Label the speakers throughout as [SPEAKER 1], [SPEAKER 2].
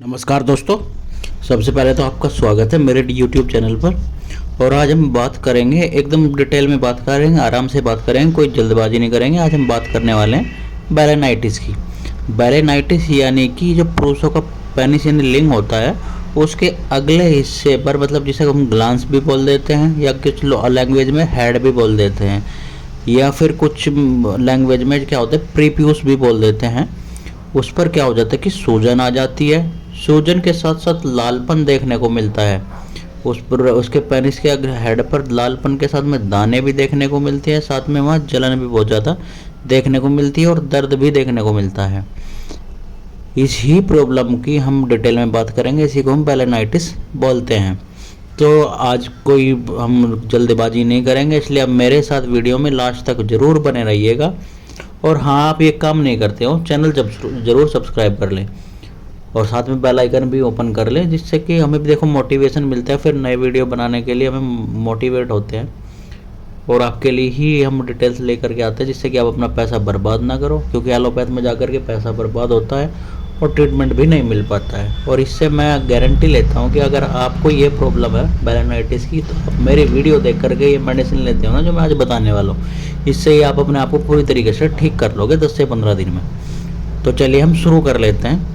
[SPEAKER 1] नमस्कार दोस्तों, सबसे पहले तो आपका स्वागत है मेरे यूट्यूब चैनल पर। और आज हम बात करेंगे, एकदम डिटेल में बात करेंगे, आराम से बात करेंगे, कोई जल्दबाजी नहीं करेंगे। आज हम बात करने वाले हैं बैलेनाइटिस की। बैलेनाइटिस यानी कि जो पुरुषों का पेनिस यानी लिंग होता है उसके अगले हिस्से पर, मतलब जिसे हम ग्लांस भी बोल देते हैं या कुछ लैंग्वेज में हेड भी बोल देते हैं, या फिर कुछ लैंग्वेज में क्या होता है प्रीप्यूस भी बोल देते हैं। उस पर क्या हो जाता है कि सूजन आ जाती है। सूजन के साथ साथ लालपन देखने को मिलता है। उस पर उसके पेनिस के हेड पर लालपन के साथ में दाने भी देखने को मिलते हैं, साथ में वहाँ जलन भी बहुत ज़्यादा देखने को मिलती है और दर्द भी देखने को मिलता है। इस ही प्रॉब्लम की हम डिटेल में बात करेंगे, इसी को हम बैलेनाइटिस बोलते हैं। तो आज कोई हम जल्दबाजी नहीं करेंगे, इसलिए आप मेरे साथ वीडियो में लास्ट तक ज़रूर बने रहिएगा। और हाँ, आप ये काम नहीं करते हो, चैनल ज़रूर सब्सक्राइब कर लें और साथ में बेल आइकन भी ओपन कर लें, जिससे कि हमें भी देखो मोटिवेशन मिलता है, फिर नए वीडियो बनाने के लिए हमें मोटिवेट होते हैं। और आपके लिए ही हम डिटेल्स लेकर के आते हैं, जिससे कि आप अपना पैसा बर्बाद ना करो, क्योंकि एलोपैथ में जाकर के पैसा बर्बाद होता है और ट्रीटमेंट भी नहीं मिल पाता है। और इससे मैं गारंटी लेता हूँ कि अगर आपको ये प्रॉब्लम है बैलेनाइटिस की, तो आप मेरी वीडियो देख करके ये मेडिसिन लेते हो ना जो मैं आज बताने वाला हूँ, इससे ही आप अपने आप को पूरी तरीके से ठीक कर लोगे 10 से 15 दिन में। तो चलिए हम शुरू कर लेते हैं।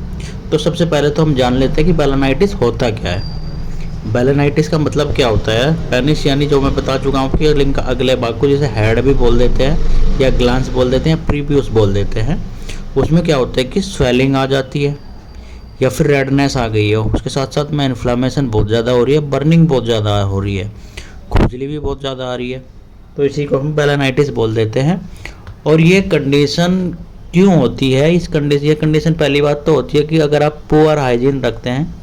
[SPEAKER 1] तो सबसे पहले तो हम जान लेते हैं कि बैलेनाइटिस होता क्या है। बैलेनाइटिस का मतलब क्या होता है। पेनिस यानी जो मैं बता चुका हूँ कि लिंग का अगले भाग को जिसे हेड भी बोल देते हैं या ग्लांस बोल देते हैं, प्रीप्यूस बोल देते हैं। उसमें क्या होता है कि स्वेलिंग आ जाती है या फिर रेडनेस आ गई है, उसके साथ साथ में इन्फ्लामेशन बहुत ज़्यादा हो रही है, बर्निंग बहुत ज़्यादा हो रही है, खुजली भी बहुत ज़्यादा आ रही है। तो इसी को हम बैलेनाइटिस बोल देते हैं। और ये कंडीशन क्यों होती है, ये कंडीशन पहली बात तो होती है कि अगर आप पुअर हाइजीन रखते हैं,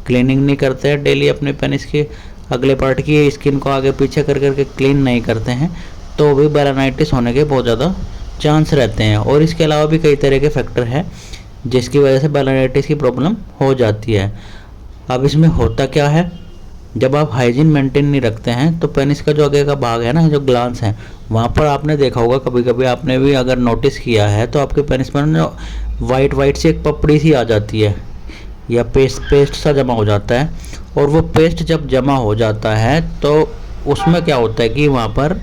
[SPEAKER 1] क्लीनिंग नहीं करते हैं डेली, अपने पेनिस के अगले पार्ट की स्किन को आगे पीछे कर करके क्लीन नहीं करते हैं, तो भी बैलेनाइटिस होने के बहुत ज़्यादा चांस रहते हैं। और इसके अलावा भी कई तरह के फैक्टर हैं जिसकी वजह से बैलेनाइटिस की प्रॉब्लम हो जाती है। अब इसमें होता क्या है, जब आप हाइजीन मेंटेन नहीं रखते हैं तो पेनिस का जो आगे का भाग है ना, जो ग्लांस है, वहाँ पर आपने देखा होगा, कभी कभी आपने भी अगर नोटिस किया है तो आपके पेनिस पर ना वाइट वाइट सी एक पपड़ी सी आ जाती है या पेस्ट सा जमा हो जाता है। और वो पेस्ट जब जमा हो जाता है तो उसमें क्या होता है कि वहाँ पर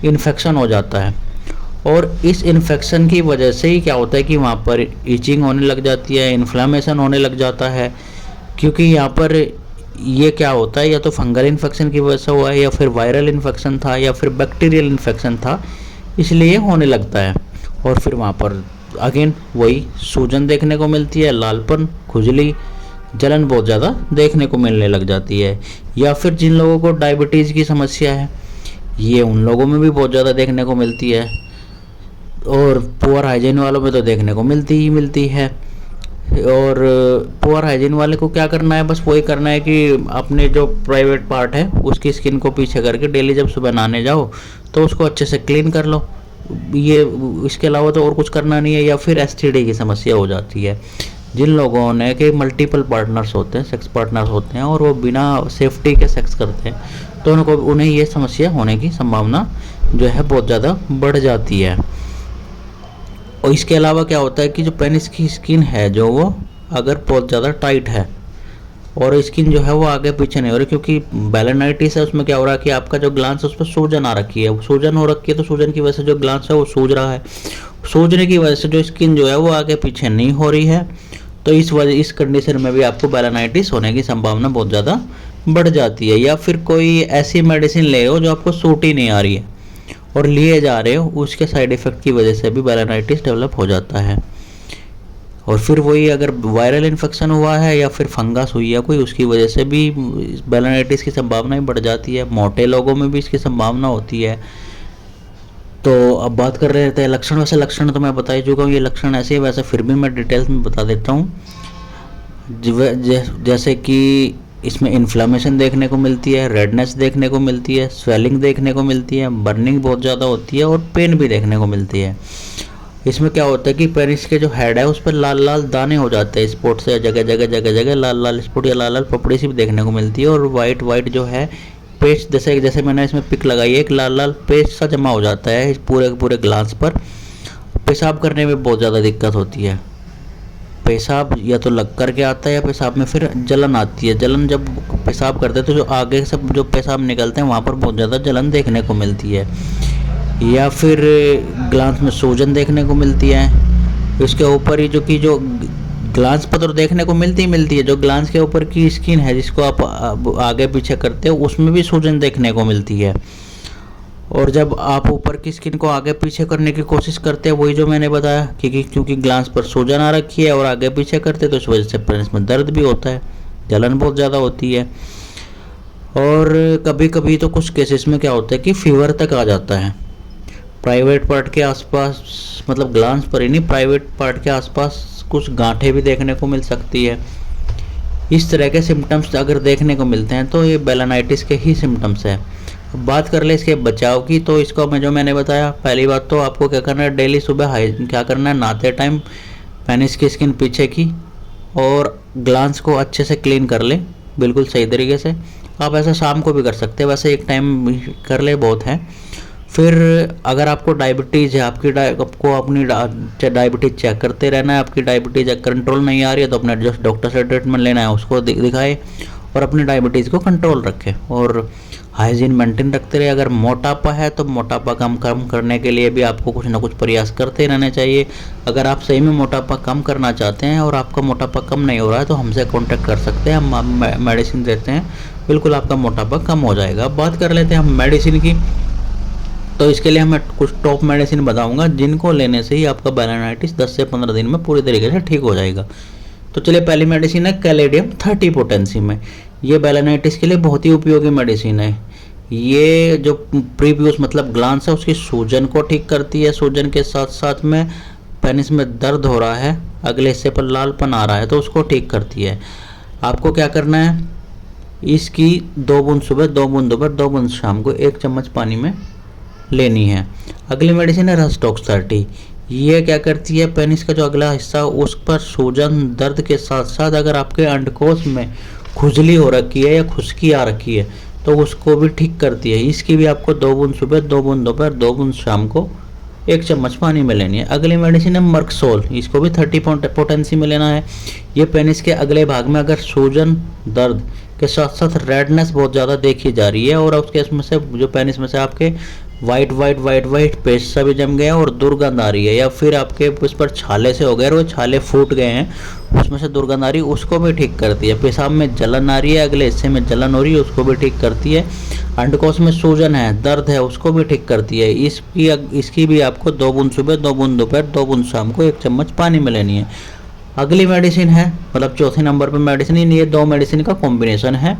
[SPEAKER 1] इन्फेक्शन हो जाता है। और इस इन्फेक्शन की वजह से ही क्या होता है कि वहाँ पर इचिंग होने लग जाती है, इन्फ्लामेशन होने लग जाता है। क्योंकि यहाँ पर ये क्या होता है, या तो फंगल इन्फेक्शन की वजह से हुआ है, या फिर वायरल इन्फेक्शन था, या फिर बैक्टीरियल इन्फेक्शन था, इसलिए होने लगता है। और फिर वहाँ पर अगेन वही सूजन देखने को मिलती है, लालपन, खुजली, जलन बहुत ज़्यादा देखने को मिलने लग जाती है। या फिर जिन लोगों को डायबिटीज़ की समस्या है, ये उन लोगों में भी बहुत ज़्यादा देखने को मिलती है। और पुअर हाइजीन वालों में तो देखने को मिलती ही मिलती है। और पुअर हाइजीन वाले को क्या करना है, बस वही करना है कि अपने जो प्राइवेट पार्ट है उसकी स्किन को पीछे करके डेली जब सुबह नहाने जाओ तो उसको अच्छे से क्लीन कर लो। ये इसके अलावा तो और कुछ करना नहीं है। या फिर एसटीडी की समस्या हो जाती है, जिन लोगों ने कि मल्टीपल पार्टनर्स होते हैं, सेक्स पार्टनर्स होते हैं, और वो बिना सेफ्टी के सेक्स करते हैं, तो उन्हें ये समस्या होने की संभावना जो है बहुत ज़्यादा बढ़ जाती है। और इसके अलावा क्या होता है कि जो पेनिस की स्किन है, जो वो अगर बहुत ज़्यादा टाइट है और स्किन जो है वो आगे पीछे नहीं हो रही, क्योंकि बैलेनाइटिस है, उसमें क्या हो रहा है कि आपका जो ग्लांस है उस पर सूजन आ रखी है, सूजन हो रखी है, तो सूजन की वजह से जो ग्लांस है वो सूज रहा है, सूजने की वजह से जो स्किन जो है वो आगे पीछे नहीं हो रही है। तो इस कंडीशन में भी आपको बैलेनाइटिस होने की संभावना बहुत ज़्यादा बढ़ जाती है। या फिर कोई ऐसी मेडिसिन ले हो जो आपको सूट ही नहीं आ रही है और लिए जा रहे हो, उसके साइड इफ़ेक्ट की वजह से भी बैलेनाइटिस डेवलप हो जाता है। और फिर वही अगर वायरल इन्फेक्शन हुआ है या फिर फंगस हुई है कोई, उसकी वजह से भी बैलेनाइटिस की संभावना बढ़ जाती है। मोटे लोगों में भी इसकी संभावना होती है। तो अब बात कर रहे थे लक्षण। वैसे लक्षण तो मैं बता ही चुका हूँ, ये लक्षण ऐसे ही, वैसे फिर भी मैं डिटेल्स में बता देता हूँ। जैसे कि इसमें इन्फ्लामेशन देखने को मिलती है, रेडनेस देखने को मिलती है, स्वेलिंग देखने को मिलती है, बर्निंग बहुत ज़्यादा होती है और पेन भी देखने को मिलती है। इसमें क्या होता है कि पेनिस के जो हेड है उस पर लाल लाल दाने हो जाते हैं, स्पॉट से जगह लाल लाल स्पॉट या लाल लाल पपड़ी सी भी देखने को मिलती है। और वाइट वाइट जो है पेस्ट, जैसे मैंने इसमें पिक लगाई है, एक लाल लाल पेस्ट सा जमा हो जाता है पूरे ग्लांस पर। पेशाब करने में बहुत ज़्यादा दिक्कत होती है। पेशाब या तो लग करके आता है या पेशाब में फिर जलन आती है। जलन जब पेशाब करते हैं तो जो आगे से जो पेशाब निकलते हैं वहाँ पर बहुत ज़्यादा जलन देखने को मिलती है, या फिर ग्लांस में सूजन देखने को मिलती है। इसके ऊपर ही जो ग्लांस पर तो देखने को मिलती है, जो ग्लांस के ऊपर की स्किन है जिसको आप आगे पीछे करते हो उसमें भी सूजन देखने को मिलती है। और जब आप ऊपर की स्किन को आगे पीछे करने की कोशिश करते हैं, वही जो मैंने बताया क्योंकि ग्लांस पर सूजन आ रखी है और आगे पीछे करते तो इस वजह से पेनिस में दर्द भी होता है, जलन बहुत ज़्यादा होती है। और कभी कभी तो कुछ केसेस में क्या होता है कि फीवर तक आ जाता है। प्राइवेट पार्ट के आसपास, मतलब ग्लांस पर ही नहीं, प्राइवेट पार्ट के आसपास कुछ गांठें भी देखने को मिल सकती है। इस तरह के सिम्टम्स अगर देखने को मिलते हैं तो ये बेलानाइटिस के ही सिम्टम्स है। अब बात कर ले इसके बचाव की, तो इसको मैंने बताया, पहली बात तो आपको क्या करना है, डेली सुबह क्या करना है, नहाते टाइम पेनिस की स्किन पीछे की और ग्लांस को अच्छे से क्लीन कर ले बिल्कुल सही तरीके से। आप ऐसा शाम को भी कर सकते हैं, वैसे एक टाइम कर ले बहुत है। फिर अगर आपको डायबिटीज़ है, आपको अपनी डायबिटीज़ चेक करते रहना है। आपकी डायबिटीज़ कंट्रोल नहीं आ रही है तो अपने जस्ट डॉक्टर से ट्रीटमेंट लेना है, उसको दिखाए और अपनी डायबिटीज़ को कंट्रोल रखें और हाइजीन मेंटेन रखते रहे। अगर मोटापा है तो मोटापा कम करने के लिए भी आपको कुछ ना कुछ प्रयास करते रहने चाहिए। अगर आप सही में मोटापा कम करना चाहते हैं और आपका मोटापा कम नहीं हो रहा है तो हमसे कांटेक्ट कर सकते हैं, हम मेडिसिन देते हैं, बिल्कुल आपका मोटापा कम हो जाएगा। अब बात कर लेते हैं हम मेडिसिन की, तो इसके लिए मैं कुछ टॉप मेडिसिन बताऊंगा जिनको लेने से ही आपका बेलानाइटिस 10 से 15 दिन में पूरी तरीके से ठीक हो जाएगा। तो चलिए, पहली मेडिसिन है कैलेडियम 30 पोटेंसी में। ये बेलानाइटिस के लिए बहुत ही उपयोगी मेडिसिन है। ये जो प्रीव्यूस मतलब ग्लांस है उसकी सूजन को ठीक करती है। सूजन के साथ साथ में पेनिस में दर्द हो रहा है, अगले हिस्से पर लालपन आ रहा है तो उसको ठीक करती है। आपको क्या करना है, इसकी 2 बूंद सुबह, 2 बूंद दोपहर, 2 बूंद शाम को 1 चम्मच पानी में लेनी है। अगली मेडिसिन है रसटॉक्स 30। ये क्या करती है, पेनिस का जो अगला हिस्सा उस पर सूजन दर्द के साथ साथ अगर आपके अंडकोश में खुजली हो रखी है या खुश्की आ रखी है तो उसको भी ठीक करती है। इसकी भी आपको 2 बूंद सुबह, 2 बूंद दोपहर, 2 बूंद शाम को 1 चम्मच पानी में लेनी है। अगली मेडिसिन है मर्कसोल, इसको भी 30 पोटेंसी में लेना है। ये पेनिस के अगले भाग में अगर सूजन दर्द के साथ साथ रेडनेस बहुत ज़्यादा देखी जा रही है और उसके इसमें से जो पेनिस में से आपके वाइट पेस्ट सा भी जम गया और दुर्गंध आ रही है, या फिर आपके उस पर छाले से हो गए और वो छाले फूट गए हैं, उसमें से दुर्गंध आ रही है, उसको भी ठीक करती है। पेशाब में जलन आ रही है, अगले हिस्से में जलन हो रही है, उसको भी ठीक करती है। अंडकोश में सूजन है, दर्द है, उसको भी ठीक करती है। इसकी भी आपको 2 बूंद सुबह, 2 बूंद दोपहर, 2 बूंद शाम को 1 चम्मच पानी में लेनी है। अगली मेडिसिन है, मतलब चौथे नंबर पर मेडिसिन, ये 2 मेडिसिन का कॉम्बिनेशन है।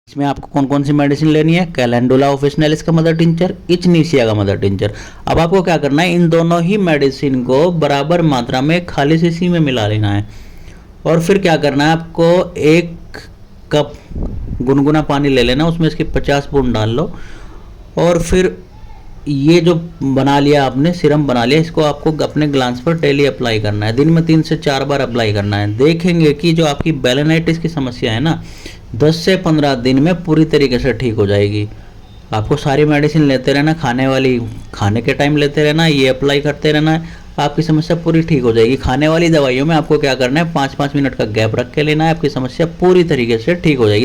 [SPEAKER 1] इसमें आपको कौन कौन सी मेडिसिन लेनी है, कैलेंडुला ऑफिशिनलिस का मदर टिंचर, इचनीशिया का मदर टिंचर। अब आपको क्या करना है, इन दोनों ही मेडिसिन को बराबर मात्रा में खाली शीशी में मिला लेना है और फिर क्या करना है, आपको 1 कप गुनगुना पानी ले लेना, उसमें इसके 50 बूंद डाल लो और फिर ये जो बना लिया आपने, सीरम बना लिया, इसको आपको अपने ग्लांस पर डेली अप्लाई करना है। दिन में 3 से 4 बार अप्लाई करना है। देखेंगे कि जो आपकी बेलानाइटिस की समस्या है ना, 10 से 15 दिन में पूरी तरीके से ठीक हो जाएगी। आपको सारी मेडिसिन लेते रहना, खाने के टाइम लेते रहना, ये अप्लाई करते रहना है, आपकी समस्या पूरी ठीक हो जाएगी। खाने वाली दवाइयों में आपको क्या करना है, 5-5 मिनट का गैप रख के लेना है, आपकी समस्या पूरी तरीके से ठीक हो जाएगी।